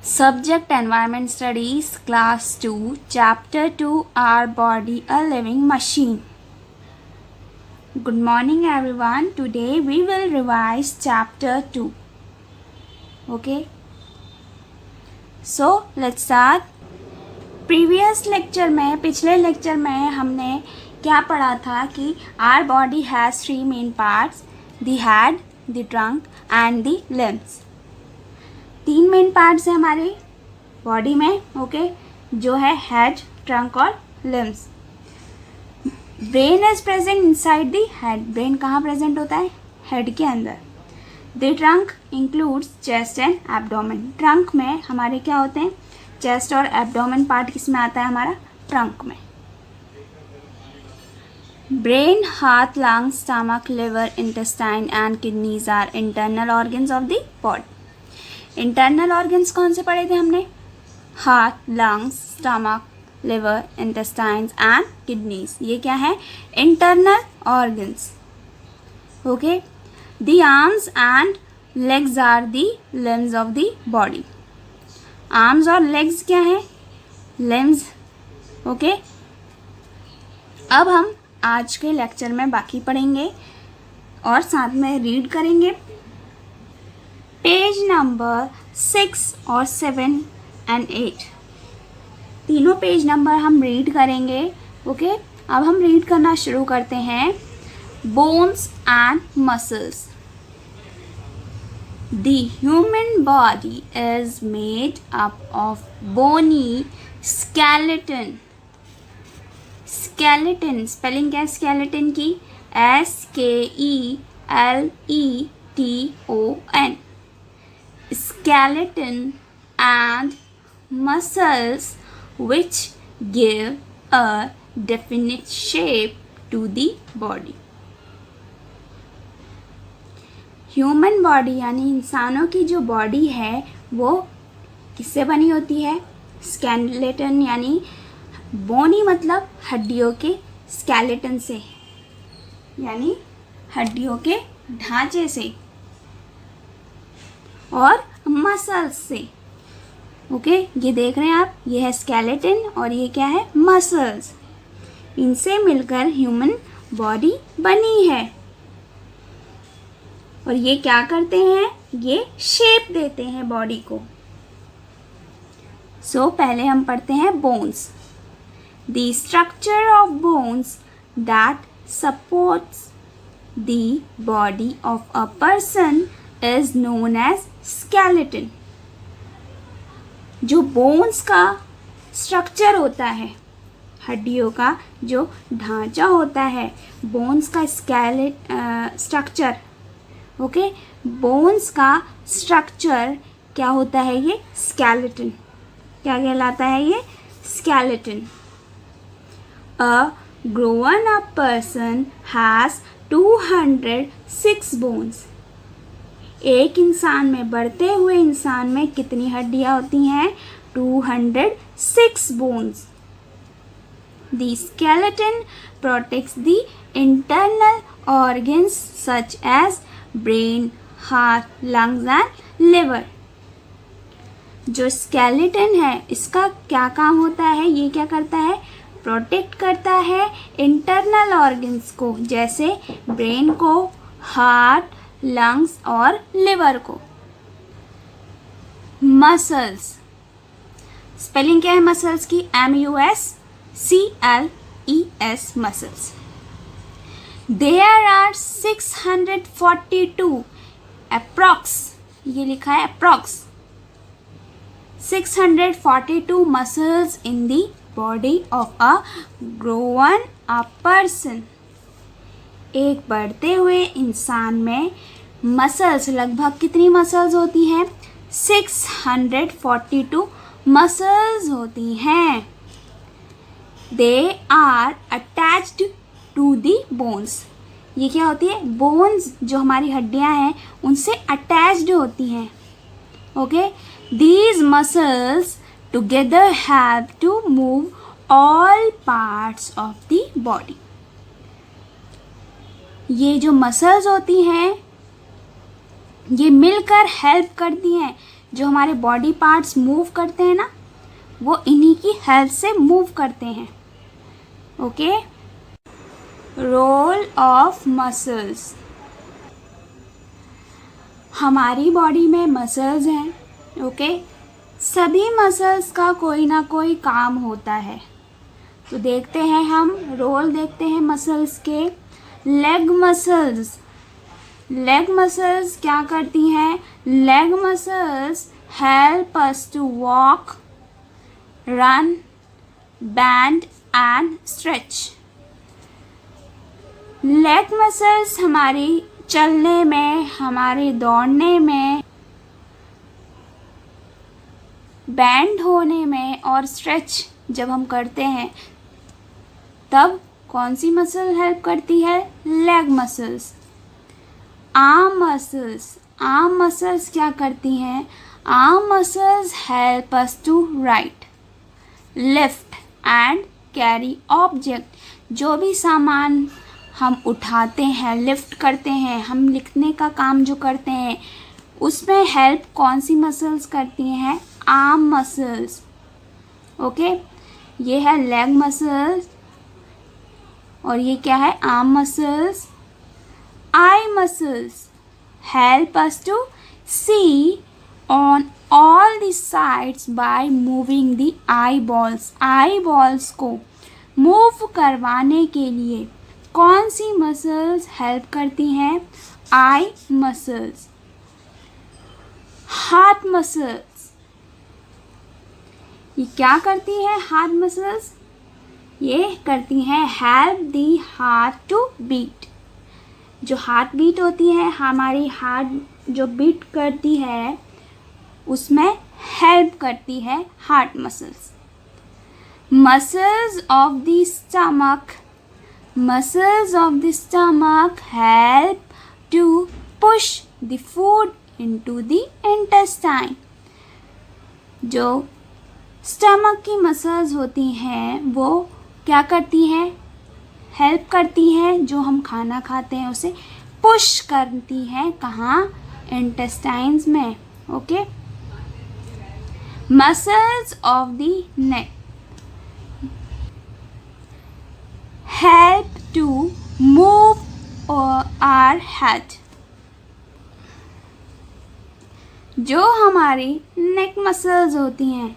Subject Environment Studies Class 2 Chapter 2 Our Body a Living Machine. Good morning everyone. Today we will revise Chapter 2. Okay. So let's start. Previous lecture में पिछले lecture में हमने क्या पढ़ा था कि our body has three main parts, the head, the trunk and the limbs. तीन main parts हैं हमारे बॉडी में, ओके, जो है हेड, ट्रंक और limbs. Brain is present inside the head. Brain कहाँ प्रेजेंट होता है? हेड के अंदर. The trunk includes chest and abdomen. Trunk में हमारे क्या होते हैं? चेस्ट और एब्डोमेन पार्ट किस में आता है? हमारा ट्रंक में. Brain, heart, lungs, stomach, liver, intestine and kidneys are internal organs of the body. Internal organs कौन से पढ़े थे हमने? Heart, lungs, stomach, liver, intestines and kidneys. ये क्या है? Internal organs. Okay. The arms and legs are the limbs of the body. Arms और legs क्या है? लिम्स. ओके. अब हम आज के लेक्चर में बाकी पढ़ेंगे और साथ में रीड करेंगे. पेज नंबर 6 और 7 एंड 8 तीनों पेज नंबर हम रीड करेंगे. ओके. अब हम रीड करना शुरू करते हैं. Bones and muscles. The human body is made up of bony skeleton. Skeleton spelling क्या है स्केलेटन की? SKELETON. Skeleton and muscles which give a definite shape to the body. Human body यानी इंसानों की जो बॉडी है वो किससे बनी होती है? स्केलेटन यानी बोनी मतलब हड्डियों के, स्केलेटन से यानी हड्डियों के ढांचे से, और मसल्स से. ओके. ये देख रहे हैं आप, ये है स्केलेटन और ये क्या है? मसल्स. इनसे मिलकर ह्यूमन बॉडी बनी है. और ये क्या करते हैं? ये शेप देते हैं बॉडी को. सो पहले हम पढ़ते हैं bones. The structure of bones that supports the body of a person is known as skeleton. जो बोन्स का स्ट्रक्चर होता है, हड्डियों का जो ढांचा होता है, बोन्स का स्ट्रक्चर. ओके. बोन्स का स्ट्रक्चर क्या होता है? ये स्केलेटन. क्या कहलाता है ये? Skeleton. A grown up person has 206 bones. एक इंसान में, बढ़ते हुए इंसान में कितनी हड्डियां होती हैं? 206 bones. The skeleton protects the internal organs such as brain, heart, lungs and liver. जो स्केलेटन है इसका क्या काम होता है? ये क्या करता है? प्रोटेक्ट करता है इंटरनल ऑर्गन्स को, जैसे ब्रेन को, हार्ट, लंग्स और लिवर को. मसल्स. स्पेलिंग क्या है मसल्स की? MUSCLES muscles. There are 642 approx, ये लिखा है approx, 642 muscles in the body of a grown up person. एक बढ़ते हुए इंसान में मसल्स, लगभग कितनी मसल्स होती हैं? 642 मसल्स होती हैं. They are attached to the bones. ये क्या होती है? बोन्स जो हमारी हड्डियां हैं उनसे अटैच्ड होती हैं. Okay. These muscles together have to move all parts of the body. ये जो मसल्स होती हैं ये मिलकर हेल्प करती हैं जो हमारे बॉडी पार्ट्स मूव करते हैं ना, वो इन्हीं की हेल्प से मूव करते हैं। Okay, role of muscles. हमारी बॉडी में मसल्स हैं। ओके, सभी मसल्स का कोई ना कोई काम होता है। तो देखते हैं, हम रोल देखते हैं मसल्स के। लेग मसल्स, लेग मसल्स क्या करती हैं? Leg muscles help us to walk, run, bend and stretch. Leg muscles हमारी चलने में, हमारे दौड़ने में, बैंड होने में और स्ट्रेच जब हम करते हैं तब कौन सी मसल हेल्प करती है? Leg muscles. Arm muscles, arm muscles क्या करती हैं? Arm muscles help us to write, lift and carry object. जो भी सामान हम उठाते हैं, लिफ्ट करते हैं, हम लिखने का काम जो करते हैं, उसमें हेल्प कौन सी मसल्स करती हैं? Arm muscles. ओके, ये है लेग मसल्स और ये क्या है? Arm muscles. Eye muscles help us to see on all the sides by moving the eye balls. Eye balls को मूव करवाने के लिए कौन सी मसल्स हेल्प करती हैं? Eye muscles. हार्ट मसल्स, ये क्या करती है? हार्ट मसल्स ये करती हैं help the heart to beat. जो हार्ट बीट होती है, हमारी हार्ट जो बीट करती है, उसमें हेल्प करती है heart muscles. Muscles of the stomach, muscles of the stomach help to push the food into the intestine। जो स्टमक की मसल्स होती हैं वो क्या करती हैं? हेल्प करती हैं जो हम खाना खाते हैं उसे पुश करती हैं। कहाँ? इंटेस्टाइन्स में। Okay, muscles of the neck help to move our head। जो हमारी नेक मसल्स होती हैं,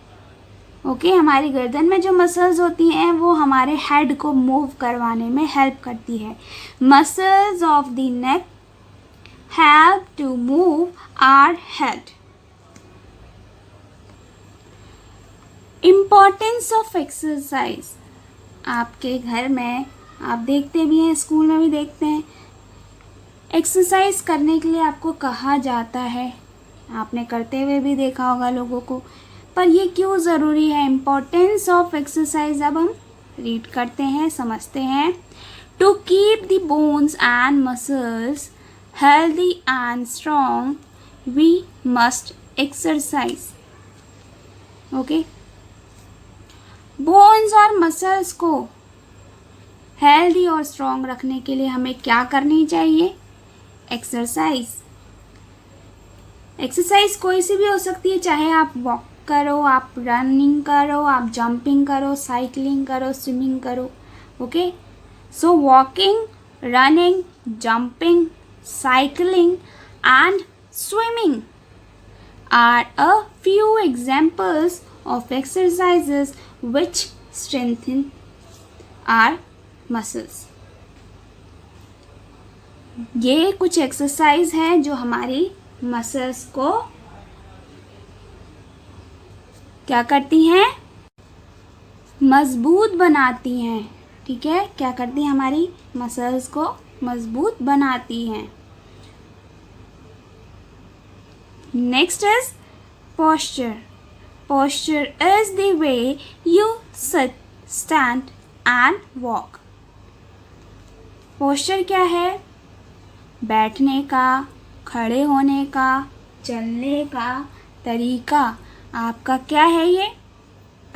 ओके, हमारी गर्दन में जो मसल्स होती हैं वो हमारे हेड को मूव करवाने में हेल्प करती है। Muscles of the neck help to move our head. Importance of exercise. आपके घर में आप देखते भी हैं, स्कूल में भी देखते हैं, एक्सरसाइज करने के लिए आपको कहा जाता है। आपने करते हुए भी देखा होगा लोगों को, पर ये क्यों ज़रूरी है? इम्पोर्टेंस ऑफ एक्सरसाइज अब हम रीड करते हैं, समझते हैं। To keep the bones and muscles healthy and strong we must exercise. Okay, bones और मसल्स को हेल्दी और स्ट्रॉन्ग रखने के लिए हमें क्या करनी चाहिए? एक्सरसाइज। एक्सरसाइज कोई सी भी हो सकती है, चाहे आप वॉक करो, आप रनिंग करो, आप जंपिंग करो, साइकिलिंग करो, स्विमिंग करो। Okay, so walking, running, jumping, cycling and swimming are a few examples of exercises which strengthen our muscles। ये कुछ एक्सरसाइज हैं जो हमारी मसल्स को क्या करती हैं? मजबूत बनाती हैं। ठीक है, क्या करती हैं? हमारी मसल्स को मजबूत बनाती हैं। Next is posture. Posture is the way you sit, stand and walk। Posture क्या है? बैठने का, खड़े होने का, चलने का तरीका आपका क्या है? ये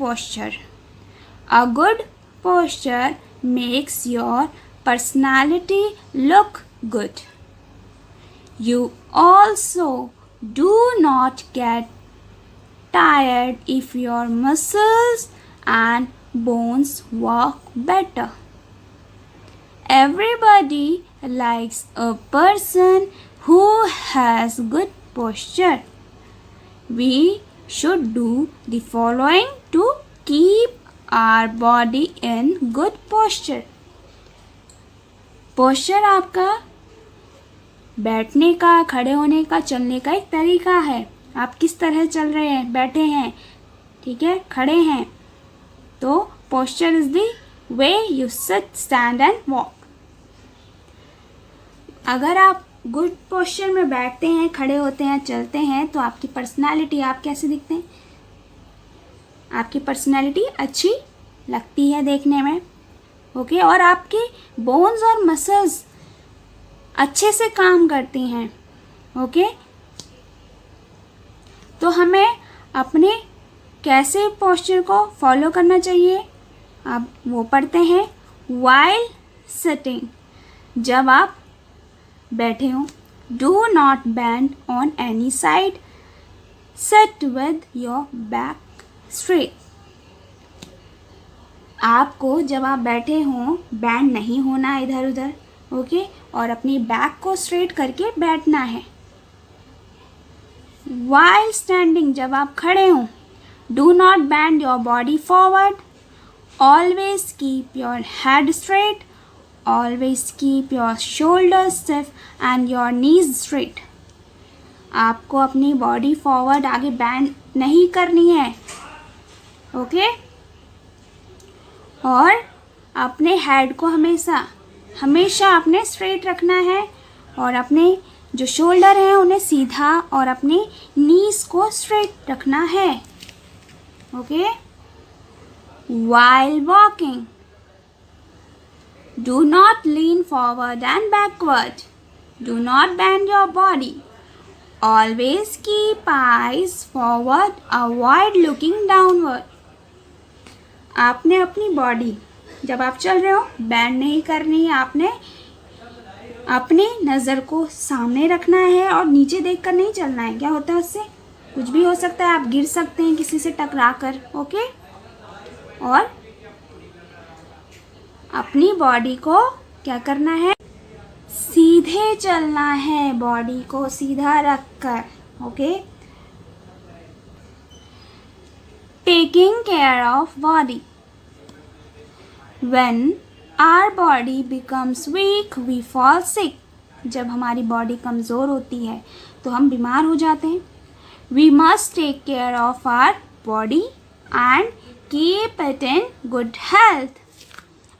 posture। A good posture makes your personality look good। You also do not get tired if your muscles and bones work better. Everybody likes a person who has good posture. We should do the following to keep our body in good posture. Posture आपका बैठने का, खड़े होने का, चलने का एक तरीका है. आप किस तरह चल रहे हैं, बैठे हैं, ठीक है, खड़े हैं. तो posture is the way you sit, stand and walk. अगर आप गुड पोस्चर में बैठते हैं, खड़े होते हैं, चलते हैं, तो आपकी पर्सनालिटी, आप कैसे दिखते हैं, आपकी पर्सनालिटी अच्छी लगती है देखने में. ओके और आपके बोन्स और मसल्स अच्छे से काम करती हैं. ओके तो हमें अपने कैसे पोस्चर को फॉलो करना चाहिए, आप वो पढ़ते हैं. वाइल सिटिंग, जब आप बैठे हों, do not bend on any side, sit with your back straight. आपको जब आप बैठे हों बैंड नहीं होना इधर उधर. ओके और अपनी बैक को स्ट्रेट करके बैठना है. वाइल स्टैंडिंग, जब आप खड़े हों, do not bend your body forward, always keep your head straight, always keep your shoulder stiff and your knees straight. आपको अपनी बॉडी फॉरवर्ड आगे बैंड नहीं करनी है. ओके और अपने हेड को हमेशा अपने स्ट्रेट रखना है और अपने जो शोल्डर हैं उन्हें सीधा और अपने नीज को स्ट्रेट रखना है. Okay while walking, do not lean forward and backward, do not bend your body, always keep eyes forward, avoid looking downward. आपने अपनी बॉडी जब आप चल रहे हो बैंड नहीं करनी है. आपने अपनी नज़र को सामने रखना है और नीचे देखकर नहीं चलना है. क्या होता है उससे, कुछ भी हो सकता है, आप गिर सकते हैं किसी से टकरा कर. ओके और अपनी बॉडी को क्या करना है, सीधे चलना है, बॉडी को सीधा रख कर. Okay taking care of body, when our body becomes weak we fall sick. जब हमारी बॉडी कमज़ोर होती है तो हम बीमार हो जाते हैं. we must take care of our body and keep it in good health.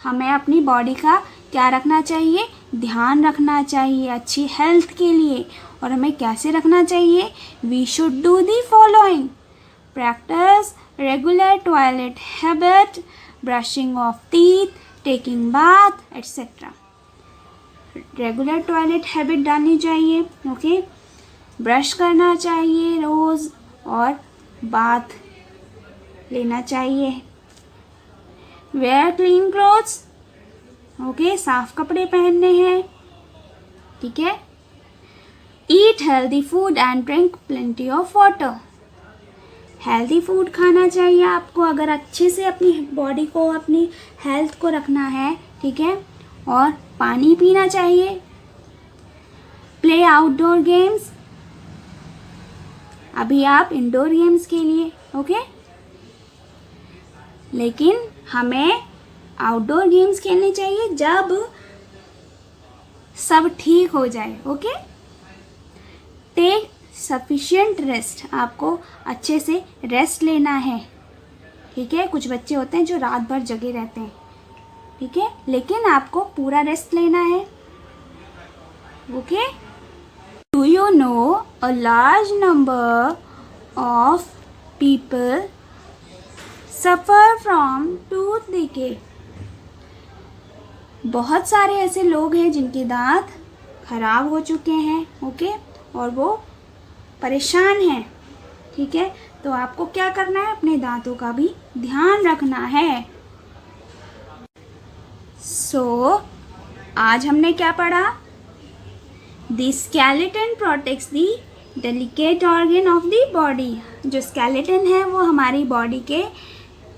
हमें अपनी बॉडी का क्या रखना चाहिए, ध्यान रखना चाहिए अच्छी हेल्थ के लिए. और हमें कैसे रखना चाहिए, we should do the following: practice regular toilet habit, brushing of teeth, taking bath, etc. Regular toilet habit डालनी चाहिए. ओके ब्रश करना चाहिए रोज़ और बाथ लेना चाहिए. वेयर क्लीन क्लोथ्स, ओके साफ कपड़े पहनने हैं. ठीक है. Eat healthy food and drink plenty of water. Healthy food खाना चाहिए आपको अगर अच्छे से अपनी बॉडी को, अपनी हेल्थ को रखना है. ठीक है और पानी पीना चाहिए. प्ले आउटडोर गेम्स, अभी आप इंडोर गेम्स के लिए. ओके लेकिन हमें आउटडोर गेम्स खेलने चाहिए जब सब ठीक हो जाए. ओके टेक सफिशिएंट रेस्ट, आपको अच्छे से रेस्ट लेना है. ठीक है कुछ बच्चे होते हैं जो रात भर जगे रहते हैं. ठीक है लेकिन आपको पूरा रेस्ट लेना है. Okay do you know a large number of people suffer from tooth decay. बहुत सारे ऐसे लोग हैं जिनके दांत खराब हो चुके हैं. ओके और वो परेशान हैं. ठीक है तो आपको क्या करना है, अपने दांतों का भी ध्यान रखना है. आज हमने क्या पढ़ा, the skeleton protects the delicate organ of the body. जो स्केलेटन है वो हमारी बॉडी के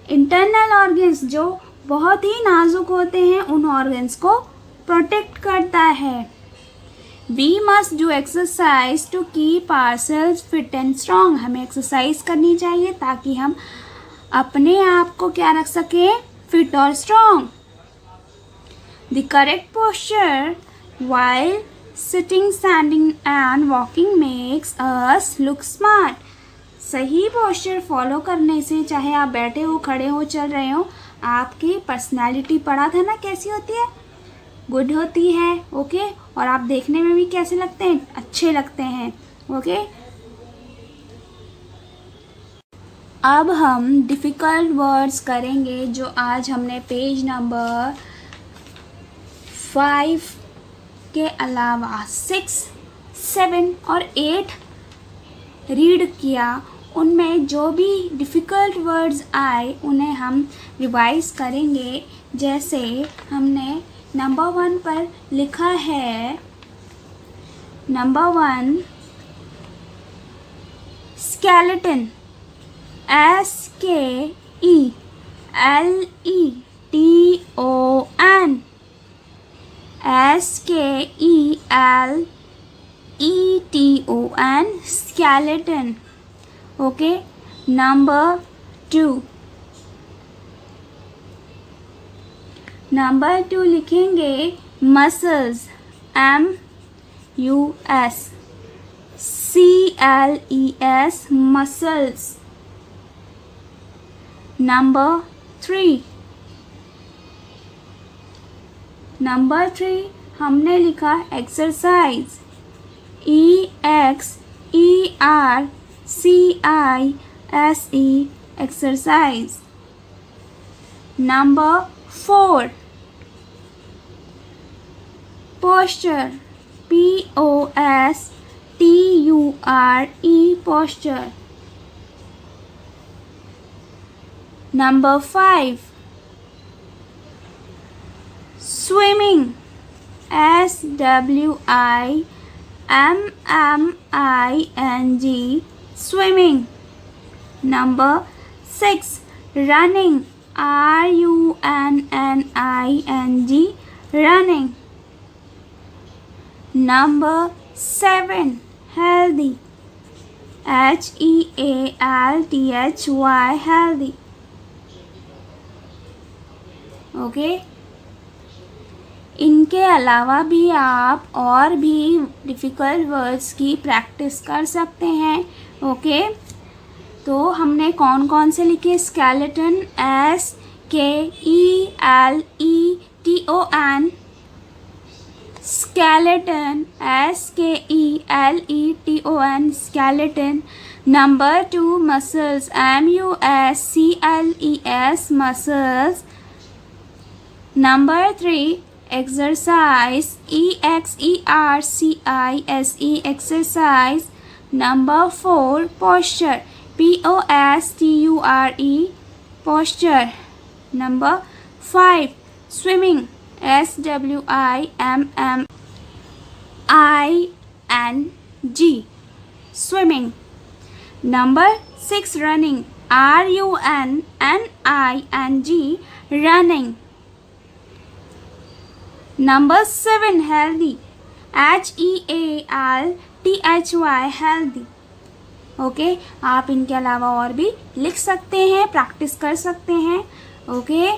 इंटरनल ऑर्गन्स जो बहुत ही नाजुक होते हैं उन ऑर्गन्स को प्रोटेक्ट करता है। We must do exercise to keep ourselves fit and strong. हमें एक्सरसाइज करनी चाहिए ताकि हम अपने आप को क्या रख सकें, फिट और strong. The correct posture while sitting, standing and walking makes us look smart। सही पोस्चर फॉलो करने से, चाहे आप बैठे हो, खड़े हो, चल रहे हो, आपकी पर्सनालिटी पढ़ा था ना कैसी होती है, गुड होती है। ओके, और आप देखने में भी कैसे लगते हैं, अच्छे लगते हैं। ओके, अब हम डिफ़िकल्ट वर्ड्स करेंगे जो आज हमने पेज नंबर 5 के अलावा 6, 7 और 8 रीड किया। उनमें जो भी डिफ़िकल्ट वर्ड्स आए उन्हें हम रिवाइज करेंगे। जैसे हमने नंबर 1 पर लिखा है, number 1 skeleton, SKELETON, SKELETON, skeleton। Okay, number 2 लिखेंगे मसल्स, MUSCLES, मसल्स। नंबर 3 हमने लिखा exercise, EXERCISE, exercise. Number 4 posture, POSTURE, posture. Number 5 swimming, SWIMMING, swimming. Number 6 running, RUNNING, running. Number 7 healthy, HEALTHY, healthy. Okay, इनके अलावा भी आप और भी difficult words की प्रैक्टिस कर सकते हैं। ओके, तो हमने कौन कौन से लिखे, skeleton, SKELETON, skeleton, SKELETON, skeleton। Number 2 muscles, MUSCLES, muscles। Number 3 exercise, EXERCISE, exercise। Number 4 posture, POSTURE, posture। Number 5 swimming, SWIMMING, swimming। Number 6 running, RUNNING, running। Number 7 healthy, HEALTHY, healthy। Okay, आप इनके अलावा और भी लिख सकते हैं, प्रैक्टिस कर सकते हैं। ओके,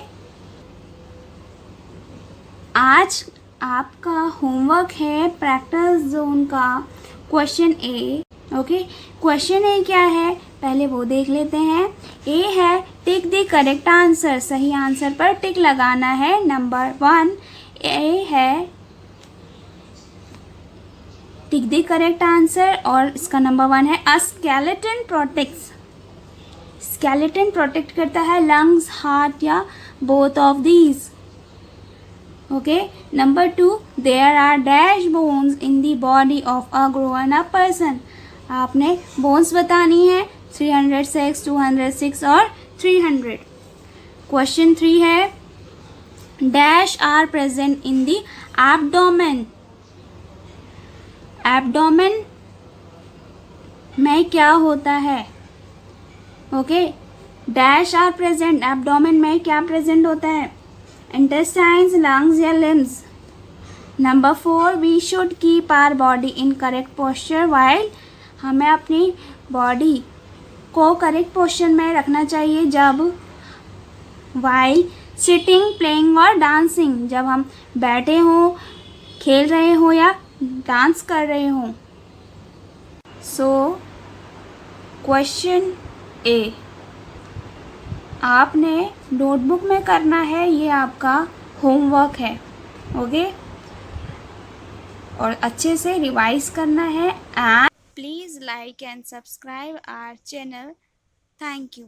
आज आपका होमवर्क है प्रैक्टिस जोन का क्वेश्चन ए। ओके, क्वेश्चन ए क्या है पहले वो देख लेते हैं। ए है टिक द करेक्ट आंसर, सही आंसर पर टिक लगाना है। नंबर 1 ए है टिक द करेक्ट आंसर और इसका नंबर 1 है a skeleton protects. Skeleton protect करता है लंग्स, हार्ट या both of these. Okay, number 2 there are dash bones in the body of a grown up person. आपने बोन्स बतानी है 306, 206 और 300। क्वेश्चन 3 है dash are present in the abdomen. Abdomen में क्या होता है? Okay, dash are present, abdomen में क्या प्रेजेंट होता है? इंटेस्टाइन्स, लंग्स या limbs? Number 4, we should keep our body in correct posture while, हमें अपनी बॉडी को करेक्ट पोस्चर में रखना चाहिए जब? वाइल सिटिंग, प्लेइंग और डांसिंग, जब हम बैठे हों, खेल रहे हो या डांस कर रहे हो। सो क्वेश्चन ए आपने नोटबुक में करना है, ये आपका होमवर्क है। ओके, और अच्छे से रिवाइज करना है। And please like and subscribe our channel. Thank you.